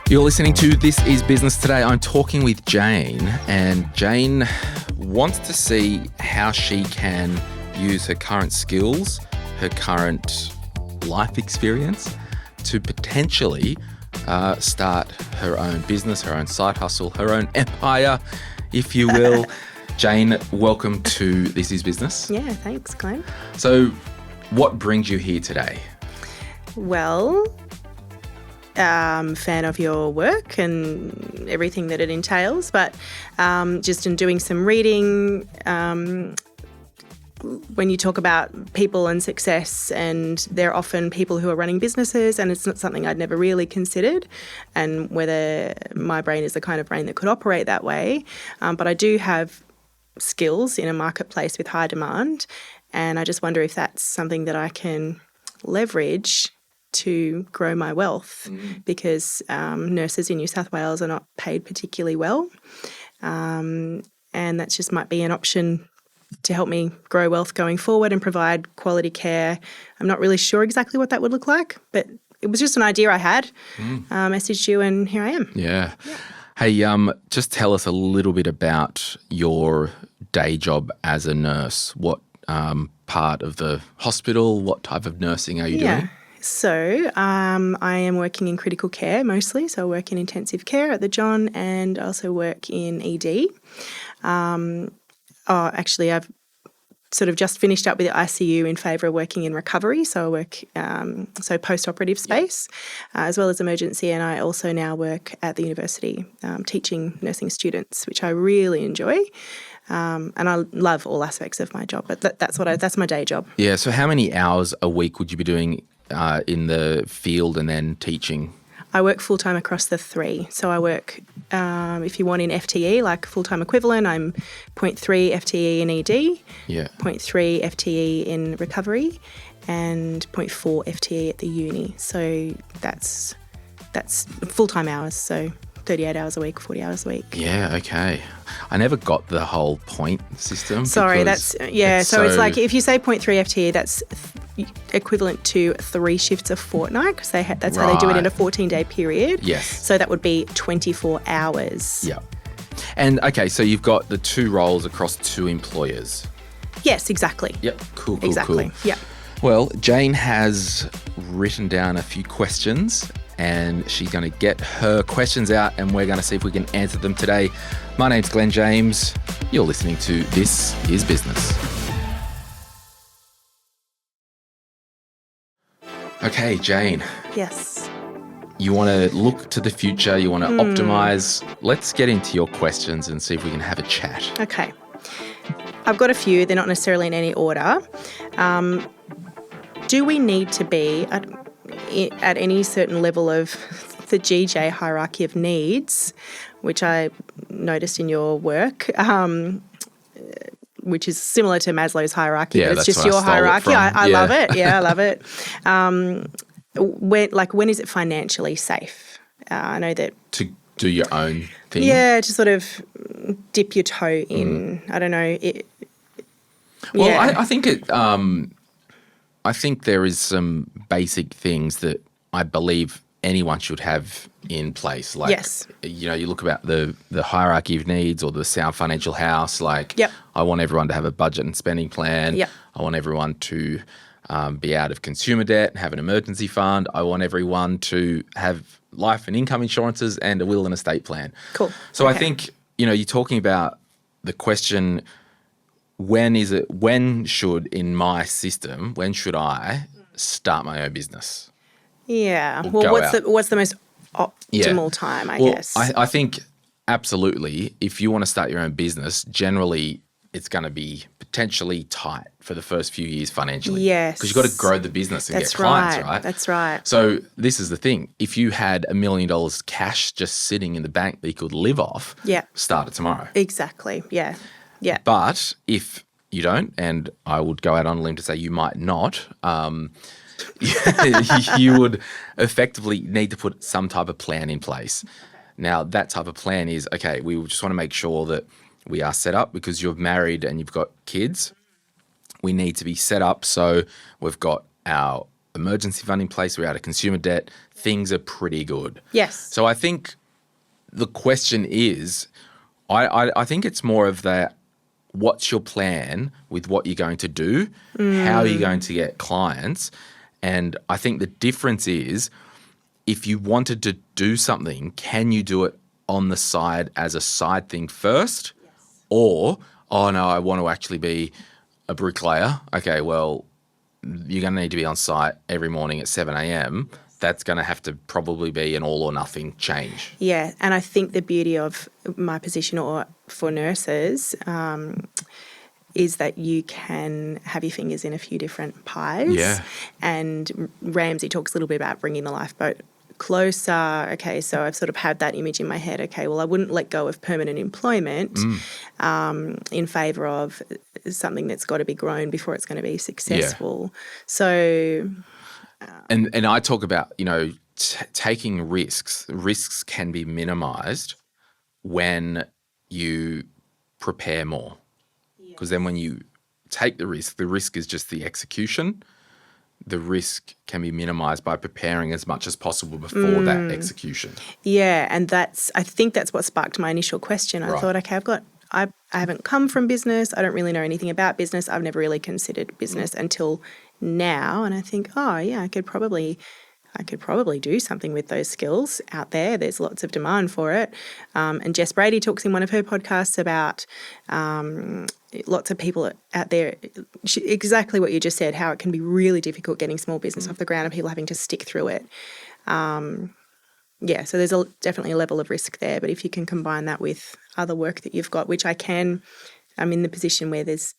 You're listening to This Is Business Today. I'm talking with Jane, and Jane wants to see how she can use her current skills, her current life experience to potentially start her own business, her own side hustle, her own empire, if you will. Jane, welcome to This Is Business. Yeah, thanks, Glenn. So what brings you here today? Well, fan of your work and everything that it entails, but just in doing some reading, when you talk about people and success, and they're often people who are running businesses, and it's not something I'd never really considered, and whether my brain is the kind of brain that could operate that way. But I do have skills in a marketplace with high demand, and I just wonder if that's something that I can leverage to grow my wealth, because nurses in New South Wales are not paid particularly well, and that just might be an option to help me grow wealth going forward and provide quality care. I'm not really sure exactly what that would look like, but it was just an idea I had. Messaged you, and here I am. Yeah. Hey, just tell us a little bit about your day job as a nurse. What part of the hospital, what type of nursing are you doing? So I am working in critical care mostly. So I work in intensive care at the John, and also work in ED. Actually, I've sort of just finished up with the ICU in favour of working in recovery. So I work post-operative space, as well as emergency. And I also now work at the university teaching nursing students, which I really enjoy. And I love all aspects of my job, but that's my day job. Yeah. So how many hours a week would you be doing in the field and then teaching? I work full-time across the three. So I work, if you want, in FTE, like full-time equivalent, I'm 0.3 FTE in ED, 0.3 FTE in recovery, and 0.4 FTE at the uni. So that's full-time hours, so 38 hours a week, 40 hours a week. Yeah, okay. I never got the whole point system. Sorry, so it's like if you say 0.3 FTE, that's equivalent to 3 shifts a fortnight, because that's how they do it in a 14-day period. Yes. So that would be 24 hours. Yeah. And okay, so you've got the 2 roles across 2 employers. Yes, exactly. Yep. Cool. Exactly. Yeah. Well, Jane has written down a few questions, and she's going to get her questions out, and we're going to see if we can answer them today. My name's Glenn James. You're listening to This Is Business. Okay, Jane. Yes. You want to look to the future. You want to optimise. Let's get into your questions and see if we can have a chat. Okay. I've got a few. They're not necessarily in any order. Do we need to be at any certain level of the GJ hierarchy of needs, which I noticed in your work, which is similar to Maslow's hierarchy, but it's just your hierarchy. I love it. Yeah, I love it. When is it financially safe? I know that to do your own thing. Yeah, to sort of dip your toe in. I don't know. I think it. I think there is some basic things that I believe anyone should have in place. Like, yes. You know, you look about the hierarchy of needs or the sound financial house. Like, yep. I want everyone to have a budget and spending plan. Yep. I want everyone to be out of consumer debt and have an emergency fund. I want everyone to have life and income insurances and a will and estate plan. Cool. So I think, you're talking about the question, when should I start my own business? Yeah. Well, what's the most optimal time, I guess? I think absolutely, if you want to start your own business, generally it's going to be potentially tight for the first few years financially. Yes. Because you've got to grow the business and get clients, right? That's right. So this is the thing. If you had $1 million cash just sitting in the bank that you could live off, start it tomorrow. Exactly. Yeah. Yeah. But if you don't, and I would go out on a limb to say you might not, you would effectively need to put some type of plan in place. Now, that type of plan is, okay, we just want to make sure that we are set up because you're married and you've got kids. We need to be set up so we've got our emergency fund in place. We're out of consumer debt. Things are pretty good. Yes. So I think the question is, I think it's more of that, what's your plan with what you're going to do? How are you going to get clients? And I think the difference is, if you wanted to do something, can you do it on the side as a side thing first? Yes. Or, oh no, I want to actually be a bricklayer. Okay, well, you're going to need to be on site every morning at 7 a.m. That's going to have to probably be an all or nothing change. Yeah, and I think the beauty of my position or for nurses is that you can have your fingers in a few different pies. Yeah. And Ramsay talks a little bit about bringing the lifeboat closer. Okay, so I've sort of had that image in my head. Okay, well, I wouldn't let go of permanent employment in favour of something that's got to be grown before it's going to be successful. Yeah. So... And I talk about, taking risks. Risks can be minimised when you prepare more. Because then when you take the risk is just the execution. The risk can be minimised by preparing as much as possible before that execution. Yeah, and I think that's what sparked my initial question. I thought, okay, I haven't come from business. I don't really know anything about business. I've never really considered business until now. And I think, oh yeah, I could probably do something with those skills out there. There's lots of demand for it. And Jess Brady talks in one of her podcasts about lots of people out there, exactly what you just said, how it can be really difficult getting small business off the ground and people having to stick through it. Yeah, so there's definitely a level of risk there. But if you can combine that with other work that you've got, which I'm in the position where there's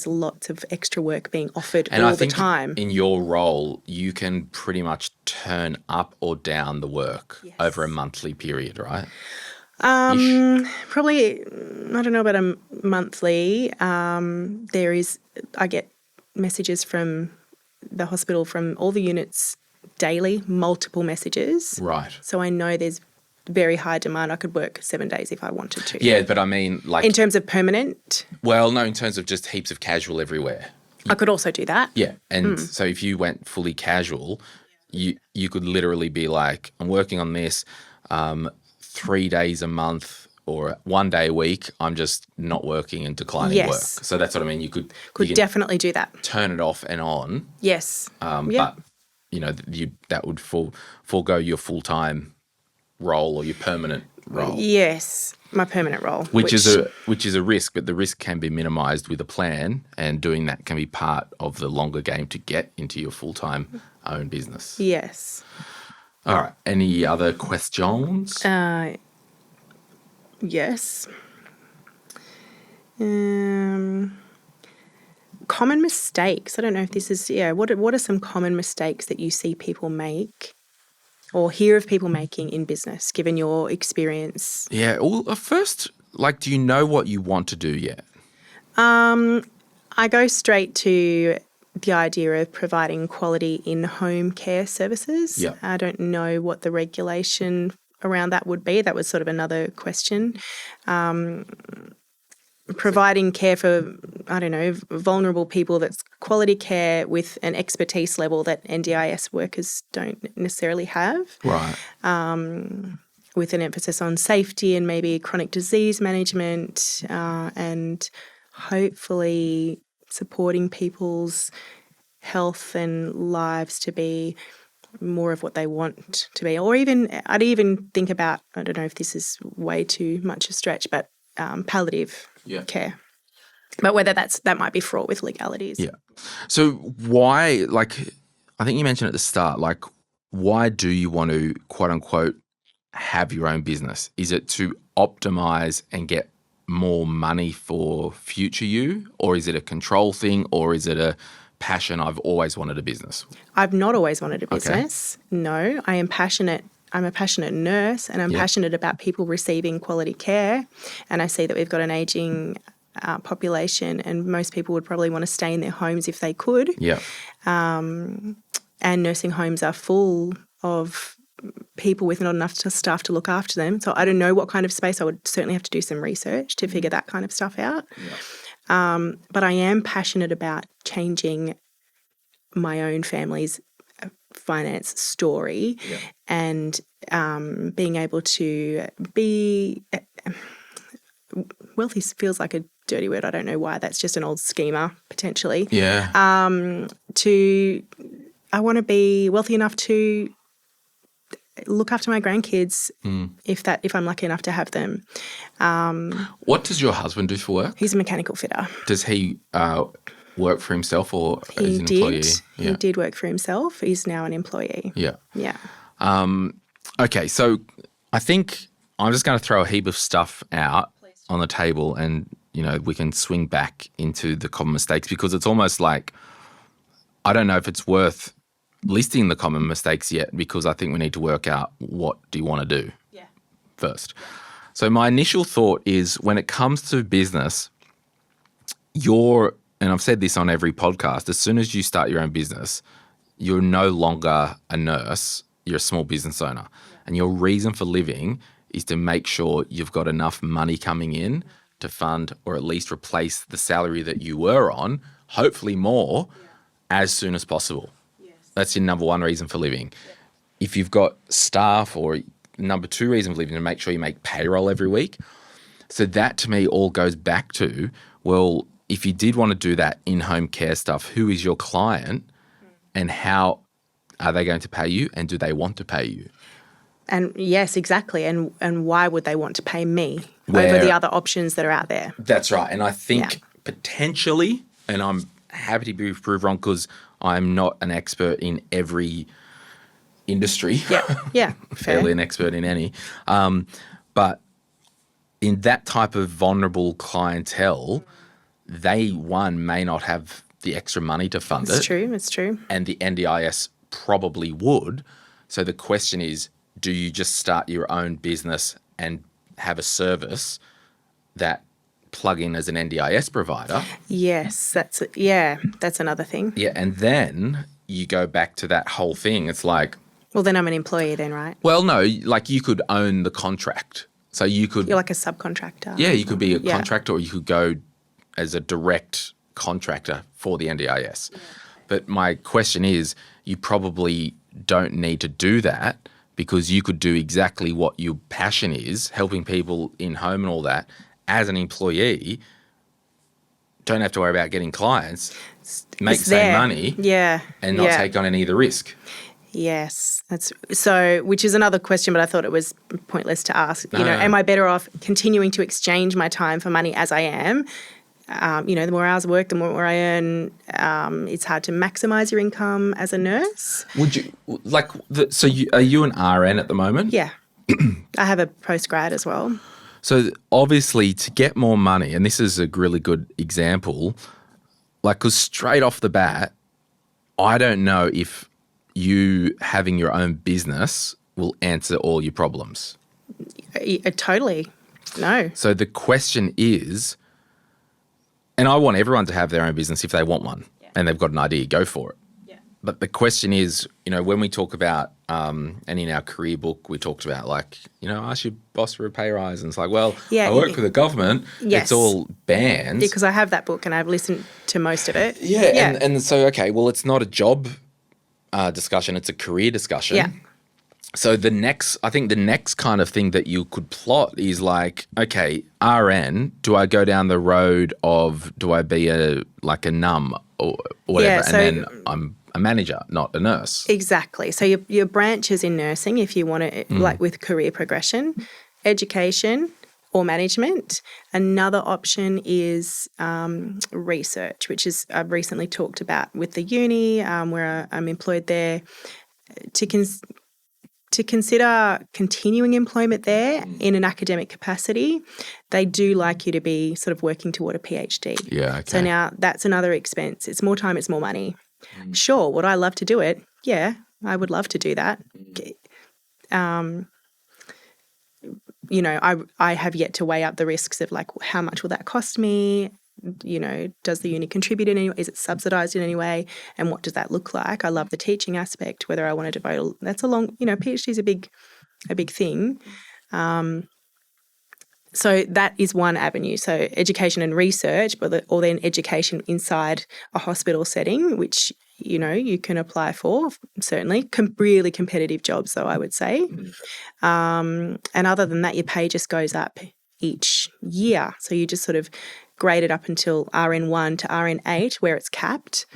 lots of extra work being offered and all I think the time. In your role, you can pretty much turn up or down the work over a monthly period, right? Probably, I don't know about a monthly. I get messages from the hospital from all the units daily, multiple messages. Right. So I know there's very high demand. I could work 7 days if I wanted to. Yeah, but I mean, like... In terms of permanent? Well, no, in terms of just heaps of casual everywhere. I could also do that. Yeah, and so if you went fully casual, you could literally be like, I'm working on this 3 days a month or 1 day a week. I'm just not working and declining work. So that's what I mean. You could definitely do that. Turn it off and on. Yes. But, that would forego your full-time role or your permanent role. Yes, my permanent role. Which is a risk, but the risk can be minimised with a plan, and doing that can be part of the longer game to get into your full-time own business. Yes. All right. Any other questions? Yes. Common mistakes. I don't know if this is, what are some common mistakes that you see people make or hear of people making in business, given your experience? Yeah. Well, first, do you know what you want to do yet? I go straight to the idea of providing quality in-home care services. Yeah. I don't know what the regulation around that would be. That was sort of another question. Providing care for, vulnerable people, that's quality care with an expertise level that NDIS workers don't necessarily have. Right. With an emphasis on safety and maybe chronic disease management and hopefully supporting people's health and lives to be more of what they want to be. Or I'd even think about, I don't know if this is way too much a stretch, but palliative care. But whether that might be fraught with legalities. Yeah. So why, I think you mentioned at the start, why do you want to, quote unquote, have your own business? Is it to optimize and get more money for future you? Or is it a control thing? Or is it a passion, I've always wanted a business? I've not always wanted a business. Okay. No, I am passionate. I'm a passionate nurse and I'm passionate about people receiving quality care. And I see that we've got an ageing population and most people would probably want to stay in their homes if they could. Yeah. And nursing homes are full of people with not enough staff to look after them. So I don't know what kind of space. I would certainly have to do some research to figure that kind of stuff out. Yeah. But I am passionate about changing my own family's finance story, Yeah. and being able to be wealthy feels like a dirty word. I don't know why. That's just an old schema potentially. Yeah. I want to be wealthy enough to look after my grandkids if I'm lucky enough to have them. What does your husband do for work? He's a mechanical fitter. Does he work for himself or is He an did. employee? He did work for himself. He's now an employee. Yeah. Yeah. Okay, so I think I'm just going to throw a heap of stuff out on the table and, we can swing back into the common mistakes, because it's almost like I don't know if it's worth listing the common mistakes yet, because I think we need to work out what do you want to do first. So my initial thought is, when it comes to business, and I've said this on every podcast, as soon as you start your own business, you're no longer a nurse, you're a small business owner. And your reason for living is to make sure you've got enough money coming in to fund or at least replace the salary that you were on, hopefully more, as soon as possible. That's your number one reason for living. If you've got staff, or number two reason for living, to make sure you make payroll every week. So that to me all goes back to, well, if you did want to do that in-home care stuff, who is your client and how are they going to pay you, and do they want to pay you? And yes, exactly. And why would they want to pay me over the other options that are out there? That's right. And I think potentially, and I'm happy to be proved wrong because I'm not an expert in every industry. Yeah. Fairly an expert in any. But in that type of vulnerable clientele, they, may not have the extra money to fund it. It's true. And the NDIS probably would. So the question is, do you just start your own business and have a service that plug in as an NDIS provider? Yes, that's another thing. Yeah, and then you go back to that whole thing. It's like, well, then I'm an employee then, right? well, no, like you could own the contract. So you could... You're like a subcontractor. Yeah, you could be a contractor, or you could go as a direct contractor for the NDIS. Yeah. But my question is, you probably don't need to do that, because you could do exactly what your passion is, helping people in home and all that, as an employee. Don't have to worry about getting clients, make the same money, and not take on any of the risk. Yes, that's so. Which is another question, but I thought it was pointless to ask. Am I better off continuing to exchange my time for money as I am? The more hours I work, the more I earn. It's hard to maximise your income as a nurse. Would you are you an RN at the moment? Yeah, I have a postgrad as well. So obviously, to get more money, and this is a really good example, because straight off the bat, I don't know if you having your own business will answer all your problems. Totally, no. So the question is, and I want everyone to have their own business if they want one, and they've got an idea, go for it. Yeah. But the question is, when we talk about, and in our career book, we talked about ask your boss for a pay rise, and it's like, well, I work for the government. Yes. It's all banned. Yeah, because I have that book and I've listened to most of it. Yeah. And so, okay, well, it's not a job discussion, it's a career discussion. Yeah. So the next kind of thing that you could plot is like, okay, RN, do I go down the road of, do I be a NUM or whatever, and then I'm a manager, not a nurse? Exactly. So your branches in nursing, if you want to, like with career progression, education or management. Another option is research, which is I've recently talked about with the uni, where I'm employed there, to consider continuing employment there in an academic capacity. They do like you to be sort of working toward a PhD. Yeah, okay. So now that's another expense. It's more time, it's more money. Sure, would I love to do it? Yeah, I would love to do that. I have yet to weigh up the risks of how much will that cost me? Does the uni contribute in any way? Is it subsidised in any way? And what does that look like? I love the teaching aspect, whether I want to devote, that's a long, PhD is a big thing. And So that is one avenue. So education and research, or then education inside a hospital setting, which, you know, you can apply for, certainly. Really competitive jobs, though, I would say. And other than that, your pay just goes up each year. So you just sort of grade it up until RN1 to RN8, where it's capped,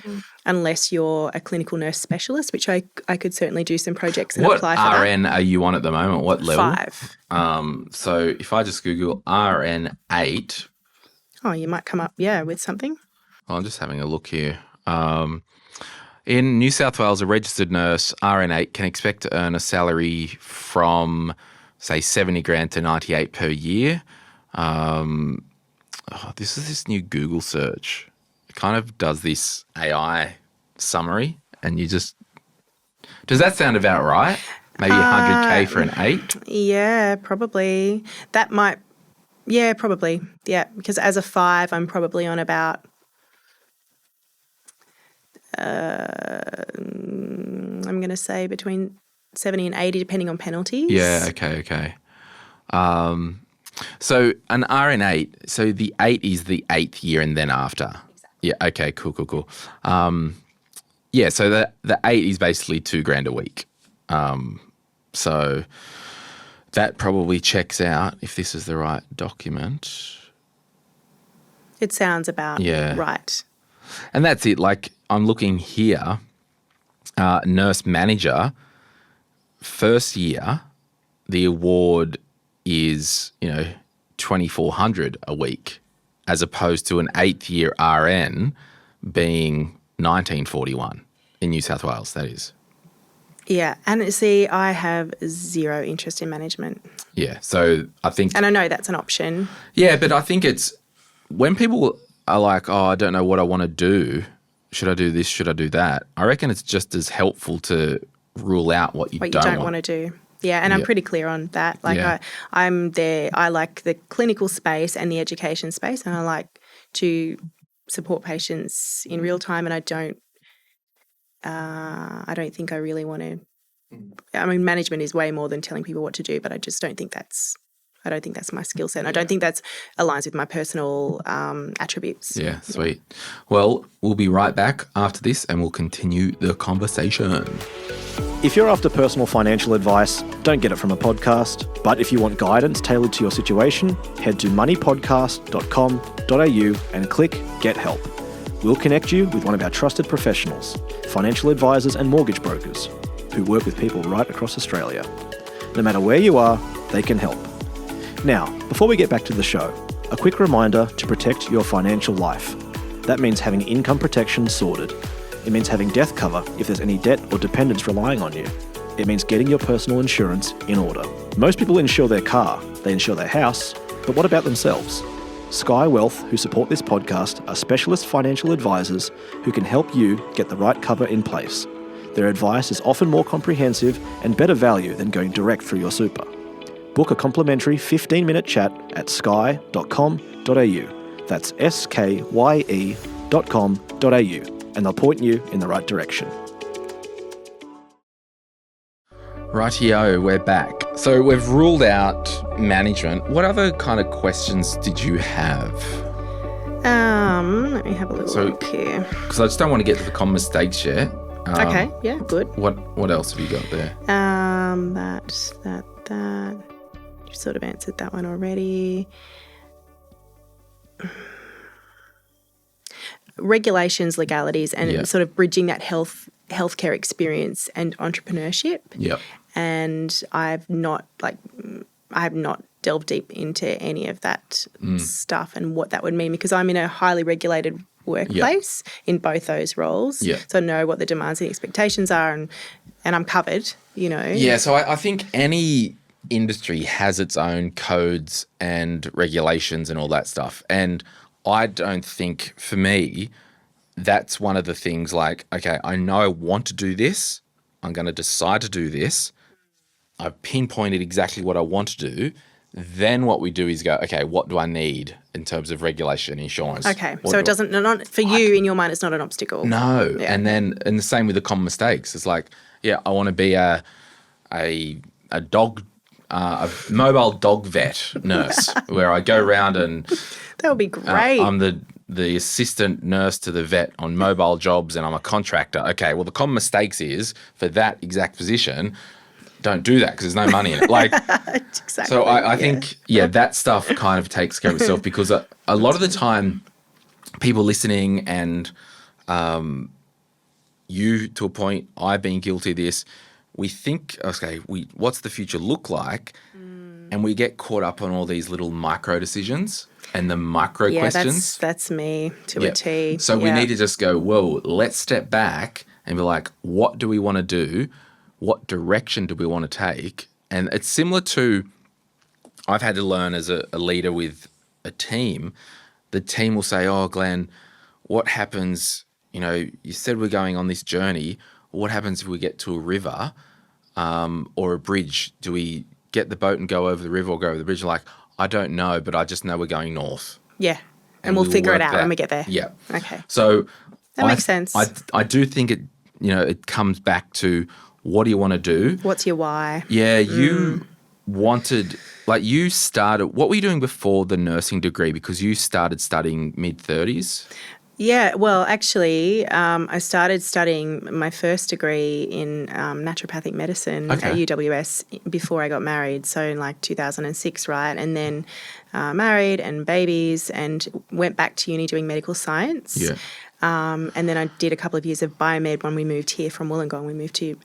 unless you're a clinical nurse specialist, which I could certainly do some projects and apply for What that. RN are you on at the moment? What level? 5. So if I just Google RN8. Oh, you might come up, with something. I'm just having a look here. In New South Wales, a registered nurse, RN8, can expect to earn a salary from, say, 70 grand to 98 per year. This is this new Google search. It kind of does this AI summary, and you just... Does that sound about right? Maybe 100K for an 8? Yeah, probably. That might... Yeah, probably. Yeah, because as a 5, I'm probably on about... I'm going to say between 70 and 80, depending on penalties. Yeah, okay. So an RN8, so the 8 is the 8th year and then after. Exactly. Yeah, okay, cool. Yeah, so the 8 is basically 2 grand a week. So that probably checks out if this is the right document. It sounds about right. And that's it. Like, I'm looking here, nurse manager, first year, the award is, $2,400 a week, as opposed to an 8th year RN being $1,941 in New South Wales, that is. Yeah, and see, I have zero interest in management. Yeah, so I think... And I know that's an option. Yeah, but I think it's... When people are like, I don't know what I want to do, should I do this, should I do that? I reckon it's just as helpful to rule out what you don't want to do. Yeah, and I'm pretty clear on that. Like, I'm there. I like the clinical space and the education space, and I like to support patients in real time. And I don't think I really want to. I mean, management is way more than telling people what to do, but I just don't think that's. I don't think that's my skill set. And I don't think that's aligns with my personal attributes. Yeah, sweet. Well, we'll be right back after this, and we'll continue the conversation. If you're after personal financial advice, don't get it from a podcast. But if you want guidance tailored to your situation, head to moneypodcast.com.au and click Get Help. We'll connect you with one of our trusted professionals, financial advisors and mortgage brokers, who work with people right across Australia. No matter where you are, they can help. Now, before we get back to the show, a quick reminder to protect your financial life. That means having income protection sorted. It means having death cover if there's any debt or dependents relying on you. It means getting your personal insurance in order. Most people insure their car, they insure their house, but what about themselves? Sky Wealth, who support this podcast, are specialist financial advisors who can help you get the right cover in place. Their advice is often more comprehensive and better value than going direct through your super. Book a complimentary 15-minute chat at sky.com.au. That's skye.com.au. And they'll point you in the right direction. Rightio, we're back. So we've ruled out management. What other kind of questions did you have? Let me have a little look here. Because I just don't want to get to the common mistakes yet. Okay, yeah, good. What else have you got there? That. You sort of answered that one already. Regulations, legalities, and sort of bridging that healthcare experience and entrepreneurship. Yep. And I have not delved deep into any of that stuff and what that would mean, because I'm in a highly regulated workplace in both those roles. Yep. So I know what the demands and expectations are, and I'm covered, Yeah, so I think any industry has its own codes and regulations and all that stuff. And I don't think, for me, that's one of the things like, okay, I know I want to do this. I'm going to decide to do this. I've pinpointed exactly what I want to do. Then what we do is go, okay, what do I need in terms of regulation and insurance? Okay, so it doesn't, for you, in your mind, it's not an obstacle. No, and the same with the common mistakes. It's like, yeah, I want to be a dog a mobile dog vet nurse where I go around and That would be great. I'm the assistant nurse to the vet on mobile jobs and I'm a contractor. Okay, well, the common mistakes is for that exact position, don't do that because there's no money in it. Like, Exactly. so I think, that stuff kind of takes care of itself because a lot of the time people listening and you to a point, I've been guilty of this, we think, okay, what's the future look like? And we get caught up on all these little micro decisions and the micro questions. That's me to a T. So we need to just go, whoa, let's step back and be like, what do we want to do? What direction do we want to take? And it's similar to, I've had to learn as a leader with a team, the team will say, oh, Glenn, what happens, you said we're going on this journey. What happens if we get to a river or a bridge? Do we get the boat and go over the river or go over the bridge? Like, I don't know, but I just know we're going north. Yeah. And we'll figure it out when we get there. Yeah. Okay. So that makes sense. I do think it, it comes back to what do you want to do? What's your why? Yeah. You wanted, you started, what were you doing before the nursing degree? Because you started studying mid-30s. Yeah, well, actually, I started studying my first degree in naturopathic medicine at UWS before I got married, so in 2006, right? And then married and babies and went back to uni doing medical science. Yeah. And then I did a couple of years of biomed when we moved here from Wollongong. We moved to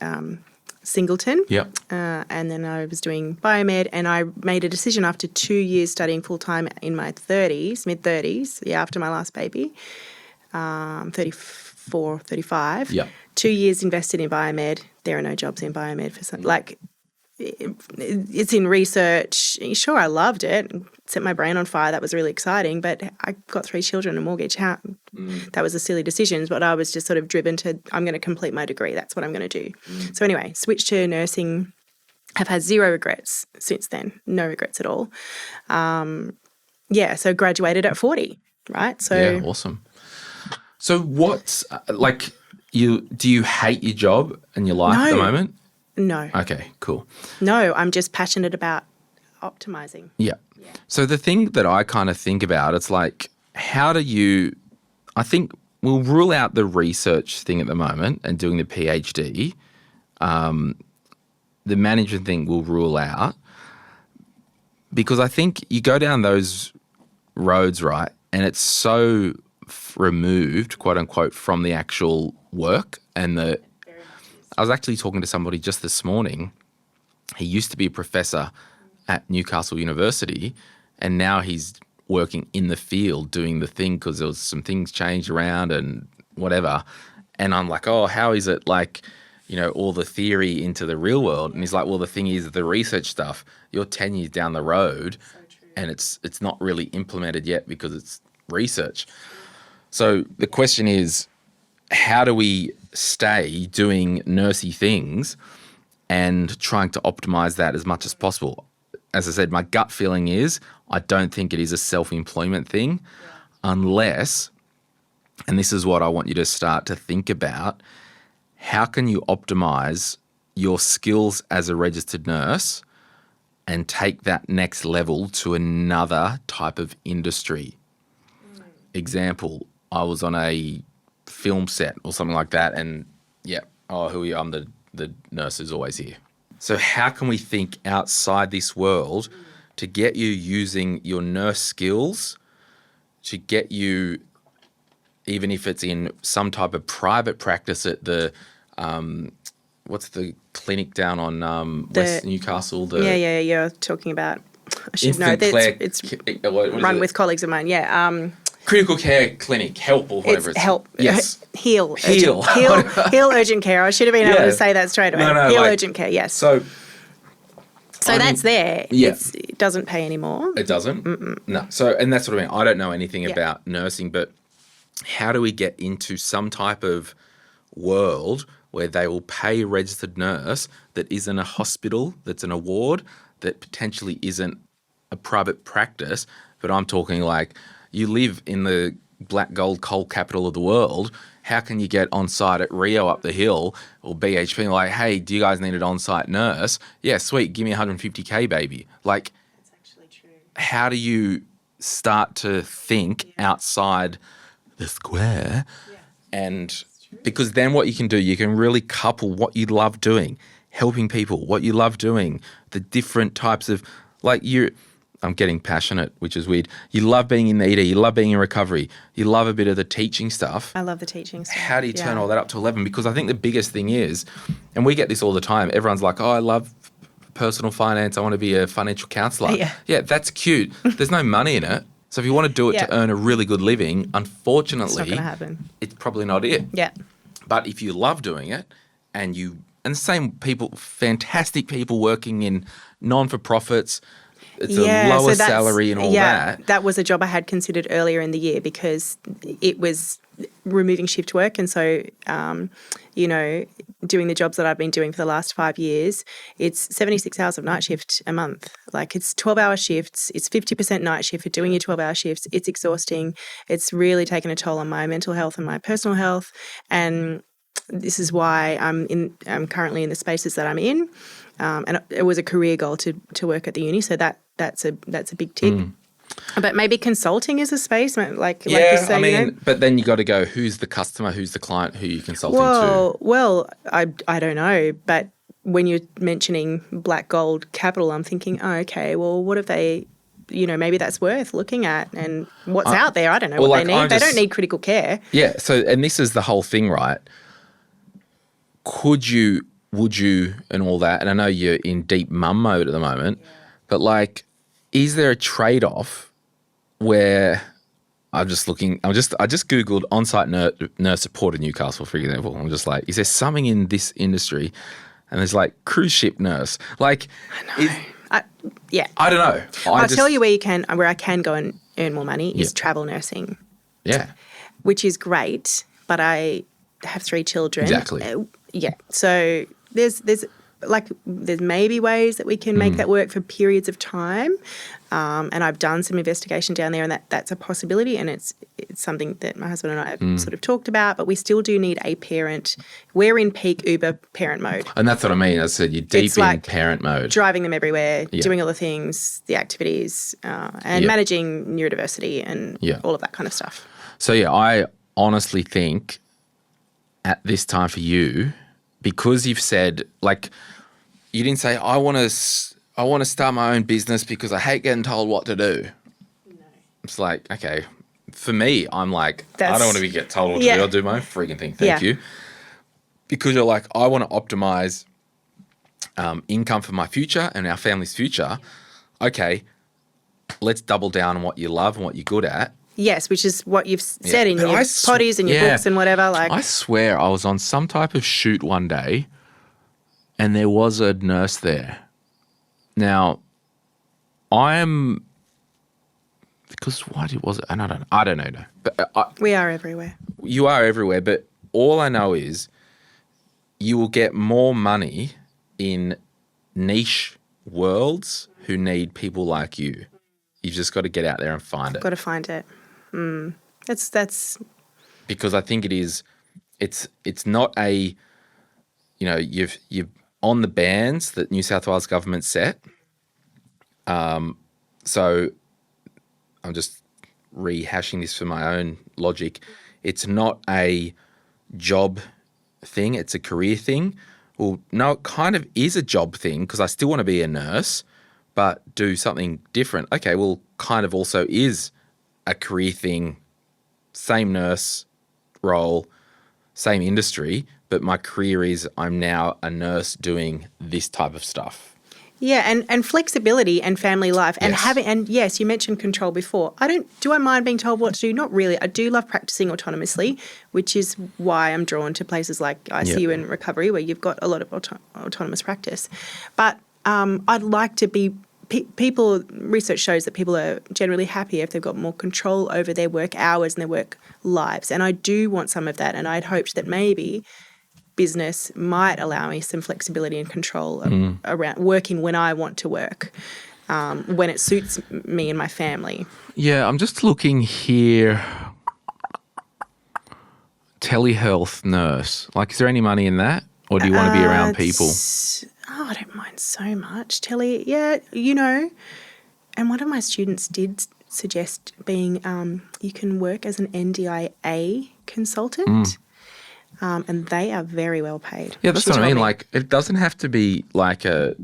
Singleton. Yep. And then I was doing biomed and I made a decision after 2 years studying full-time in my mid-30s, after my last baby. 34, 35. Yeah. 2 years invested in biomed. There are no jobs in biomed for some, it's in research. Sure, I loved it. Set my brain on fire. That was really exciting. But I got 3 children, a mortgage. That was a silly decision. But I was just sort of driven to, I'm going to complete my degree. That's what I'm going to do. So anyway, switched to nursing. Have had 0 regrets since then. No regrets at all. So graduated at 40, right? So yeah, awesome. So what's, do you hate your job and your life at the moment? No. Okay, cool. No, I'm just passionate about optimizing. Yeah. So the thing that I kind of think about, it's how do you, I think we'll rule out the research thing at the moment and doing the PhD. The management thing we'll rule out because I think you go down those roads, right, and it's so removed, quote unquote, from the actual work. And I was actually talking to somebody just this morning. He used to be a professor at Newcastle University and now he's working in the field doing the thing because there was some things changed around and whatever. And I'm like, oh, how is it all the theory into the real world? And he's like, well, the thing is the research stuff, you're 10 years down the road and it's not really implemented yet because it's research. So the question is, how do we stay doing nursey things and trying to optimize that as much as possible? As I said, my gut feeling is I don't think it is a self-employment thing unless, and this is what I want you to start to think about, how can you optimize your skills as a registered nurse and take that next level to another type of industry? Example, I was on a film set or something like that and who are you? I'm the nurse who's always here. So how can we think outside this world to get you using your nurse skills to get you, even if it's in some type of private practice at the, what's the clinic down on West Newcastle? You're talking about, I should know, it's run with colleagues of mine, Critical care clinic, help or whatever it's help. Yes. Heal. Heal. Heal urgent care. I should have been able to say that straight away. No, Heal urgent care, yes. So that's there. Yeah. It doesn't pay anymore. It doesn't? Mm-mm. No. So, and that's what I mean. I don't know anything about nursing, but how do we get into some type of world where they will pay a registered nurse that isn't a hospital, that's an award, that potentially isn't a private practice, but I'm talking you live in the black gold coal capital of the world, how can you get on site at Rio up the hill or BHP like, hey, do you guys need an on-site nurse? Yeah, sweet, give me 150K, baby. Like, That's actually true. how do you start to think outside the square? And because then what you can do, you can really couple what you love doing, helping people, what you love doing, the different types of, like I'm getting passionate, which is weird. You love being in the ED, you love being in recovery, you love a bit of the teaching stuff. I love the teaching stuff. How do you turn all that up to 11? Because I think the biggest thing is, and we get this all the time, everyone's like, oh, I love personal finance, I want to be a financial counsellor. Yeah, that's cute. There's no money in it. So if you want to do it to earn a really good living, unfortunately, It's not going to happen. It's probably not it. Yeah. But if you love doing it and the same people, fantastic people working in non-for-profits, it's a lower salary and all that. That was a job I had considered earlier in the year because it was removing shift work. And so, doing the jobs that I've been doing for the last 5 years, it's 76 hours of night shift a month. Like it's 12-hour shifts. It's 50% night shift for doing your 12-hour shifts. It's exhausting. It's really taken a toll on my mental health and my personal health. And this is why I'm currently in the spaces that I'm in. And it was a career goal to work at the uni. So that's a big tick. But maybe consulting is a space, like you say. But then you got to go, who's the customer, who's the client, who you're consulting to? Well, I don't know. But when you're mentioning black gold capital, I'm thinking, oh, okay, well, what if they, maybe that's worth looking at and what's out there. I don't know what they need. They don't need critical care. Yeah. So, and this is the whole thing, right? Would you, and all that, and I know you're in deep mum mode at the moment, but like, is there a trade-off where I just Googled on-site nurse support in Newcastle, for example. I'm just like, is there something in this industry? And there's like cruise ship nurse. Like, I don't know. I'll tell you where I can go and earn more money is travel nursing. Yeah. Which is great, but I have 3 children. Exactly. So there's maybe ways that we can make that work for periods of time. And I've done some investigation down there, and that's a possibility. And it's something that my husband and I have sort of talked about. But we still do need a parent. We're in peak Uber parent mode. And that's what I mean. I said you're deep in parent mode. Driving them everywhere, doing all the things, the activities, and managing neurodiversity and all of that kind of stuff. So, I honestly think at this time for you, because you've said, like, you didn't say, I want to start my own business because I hate getting told what to do. No. It's like, okay, for me, I'm like, I don't want to get told what to do. I'll do my own freaking thing. Thank you. Because you're like, I want to optimize income for my future and our family's future. Okay, let's double down on what you love and what you're good at. Yes, which is what you've said in your potties and your books and whatever. Like, I swear I was on some type of shoot one day and there was a nurse there. Now, because what was it? And I don't know. But we are everywhere. You are everywhere, but all I know is you will get more money in niche worlds who need people like you. You've just got to get out there and find it. Got to find it. That's because I think it is. It's not a. You've on the bans that New South Wales government set. So I'm just rehashing this for my own logic. It's not a job thing. It's a career thing. Well, no, it kind of is a job thing because I still want to be a nurse, but do something different. Okay, well, kind of also is a career thing, same nurse role, same industry, but my career is I'm now a nurse doing this type of stuff. Yeah, and flexibility and family life and yes, you mentioned control before. Do I mind being told what to do? Not really. I do love practicing autonomously, which is why I'm drawn to places like ICU and recovery where you've got a lot of autonomous practice. But I'd like to be research shows that people are generally happier if they've got more control over their work hours and their work lives. And I do want some of that. And I'd hoped that maybe business might allow me some flexibility and control around working when I want to work, when it suits me and my family. Yeah, I'm just looking here. telehealth nurse? Like, is there any money in that? Or do you want to be around people? I don't mind so much. Yeah, and one of my students did suggest being, you can work as an NDIA consultant. And they are very well paid. Yeah, that's what I mean. Like, it doesn't have to be like a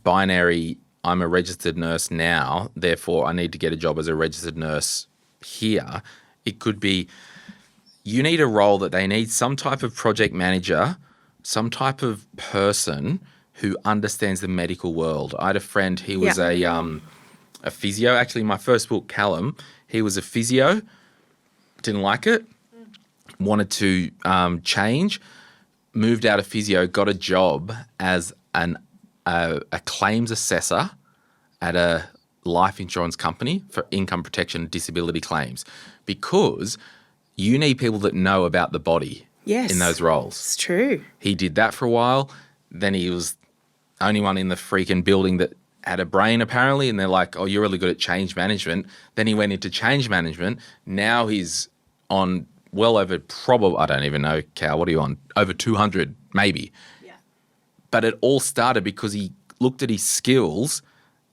binary, I'm a registered nurse now, therefore I need to get a job as a registered nurse here. It could be you need a role that they need some type of project manager, some type of person who understands the medical world. I had a friend, he was a physio. Actually, my first book, Callum, he was a physio, didn't like it, wanted to change, moved out of physio, got a job as a claims assessor at a life insurance company for income protection and disability claims, because you need people that know about the body in those roles. It's true. He did that for a while. Then he was the only one in the freaking building that had a brain, apparently, and they're like, oh, you're really good at change management. Then he went into change management. Now he's on well over I don't even know, Cal, what are you on? Over 200, maybe. Yeah. But it all started because he looked at his skills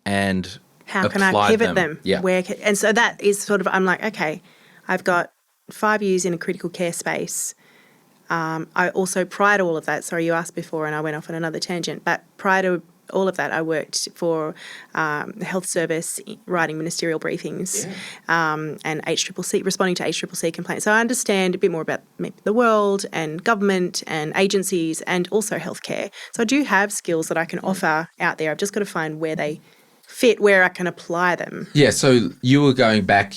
and how can I pivot them? Yeah. And so that is sort of, I'm like, okay, I've got 5 years in a critical care space. I also, prior to all of that, sorry, you asked before and I went off on another tangent, but prior to all of that, I worked for the health service, writing ministerial briefings and HCCC, responding to HCCC complaints. So I understand a bit more about the world and government and agencies and also healthcare. So I do have skills that I can offer out there. I've just got to find where they fit, where I can apply them. Yeah, so you were going back,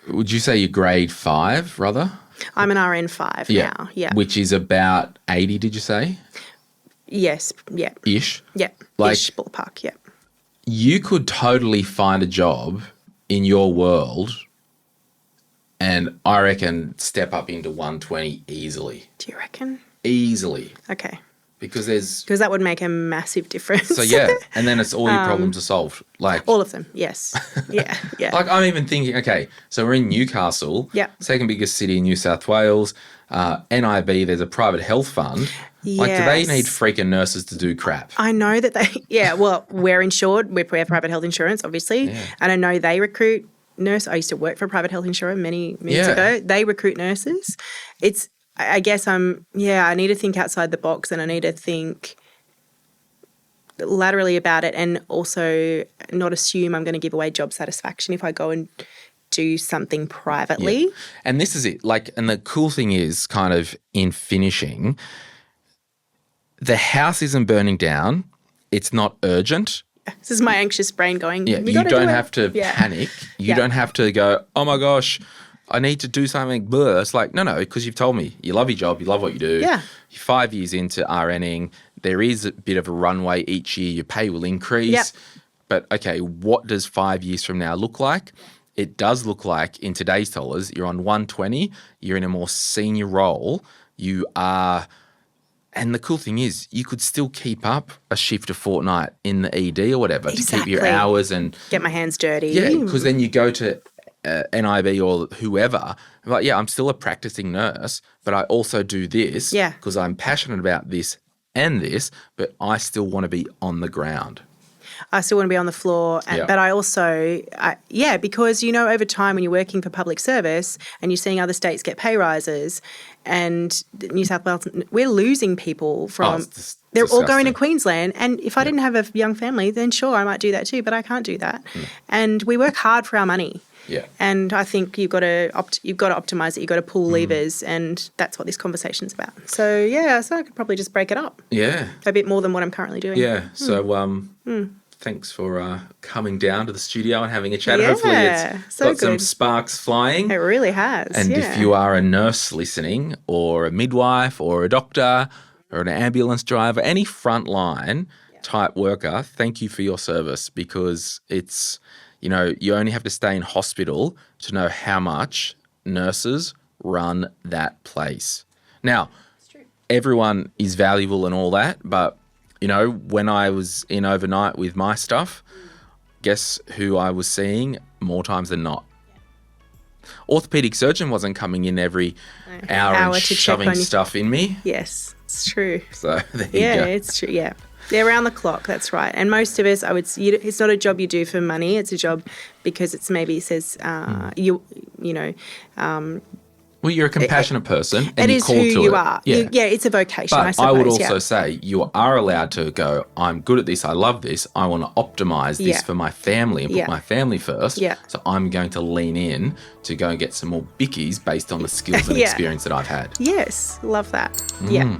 would you say you're grade 5, rather? I'm an RN5 now, yeah. Which is about 80, did you say? Yes, yeah. Ish? Yeah, like, ish ballpark, yeah. You could totally find a job in your world and I reckon step up into 120 easily. Do you reckon? Easily. Okay. Because that would make a massive difference. So, yeah, and then it's all your problems are solved. Like all of them, yes. Yeah. Like I'm even thinking, okay, so we're in Newcastle, second biggest city in New South Wales, NIB, there's a private health fund. Yes. Like, do they need freaking nurses to do crap? I know that well, we're insured. We have private health insurance, obviously. Yeah. And I know they recruit nurses. I used to work for a private health insurer many years ago. They recruit nurses. I guess I need to think outside the box and I need to think laterally about it and also not assume I'm going to give away job satisfaction if I go and do something privately. Yeah. And this is it. Like, and the cool thing is kind of in finishing, the house isn't burning down. It's not urgent. This is my anxious brain going, you don't have to panic. You don't have to go, oh my gosh, I need to do something. Blah. It's like, no, because you've told me you love your job, you love what you do. Yeah. You're 5 years into RNing. There is a bit of a runway each year. Your pay will increase. Yep. But, okay, what does 5 years from now look like? It does look like, in today's dollars, you're on 120, you're in a more senior role, you are... And the cool thing is you could still keep up a shift a fortnight in the ED or whatever to keep your hours and... Get my hands dirty. Yeah, because then you go to NIB or whoever, like, I'm still a practicing nurse, but I also do this because I'm passionate about this and this, but I still want to be on the ground. I still want to be on the floor. But I also, because, over time when you're working for public service and you're seeing other states get pay rises and New South Wales, we're losing people from, they're all going to Queensland. And if I didn't have a young family, then sure, I might do that too, but I can't do that. And we work hard for our money. Yeah. And I think you've got to optimise it. You've got to pull levers, and that's what this conversation's about. So, so I could probably just break it up. Yeah. A bit more than what I'm currently doing. Yeah. So, thanks for coming down to the studio and having a chat. Hopefully it's got some sparks flying. It really has. And if you are a nurse listening or a midwife or a doctor or an ambulance driver, any frontline type worker, thank you for your service, because it's, you only have to stay in hospital to know how much nurses run that place. Now, everyone is valuable and all that, but when I was in overnight with my stuff, guess who I was seeing more times than not? orthopedic surgeon wasn't coming in every hour and to check shoving on you. stuff in me. Yes, it's true. So there you Yeah, go. it's true. Yeah. They're around the clock. That's right. And most of us, it's not a job you do for money. It's a job because it's maybe says Well, you're a compassionate person, and it you're is called who to you it. are. Yeah. It's a vocation, I But suppose. I would also say you are allowed to go, I'm good at this, I love this, I want to optimize this Yeah. for my family and put Yeah. my family first. Yeah. So I'm going to lean in to go and get some more bickies based on the skills and Yeah. experience that I've had. Yes, love that. Yeah.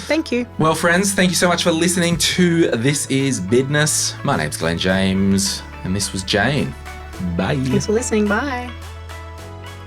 Thank you. Well, friends, thank you so much for listening to This Is Business. My name's Glenn James, and this was Jane. Bye. Thanks for listening. Bye.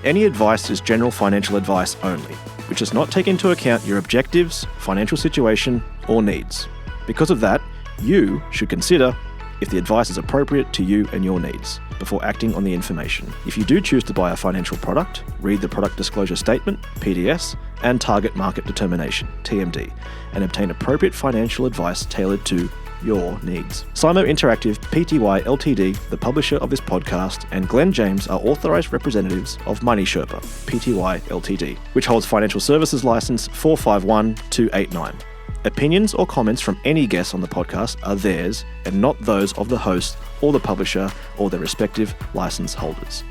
Any advice is general financial advice only, which does not take into account your objectives, financial situation, or needs. Because of that, you should consider if the advice is appropriate to you and your needs before acting on the information. If you do choose to buy a financial product, read the Product Disclosure Statement, PDS, and Target Market Determination, TMD, and obtain appropriate financial advice tailored to your needs. Simo Interactive Pty Ltd, the publisher of this podcast, and Glenn James are authorised representatives of Money Sherpa Pty Ltd, which holds financial services license 451289. Opinions or comments from any guests on the podcast are theirs and not those of the host or the publisher or their respective license holders.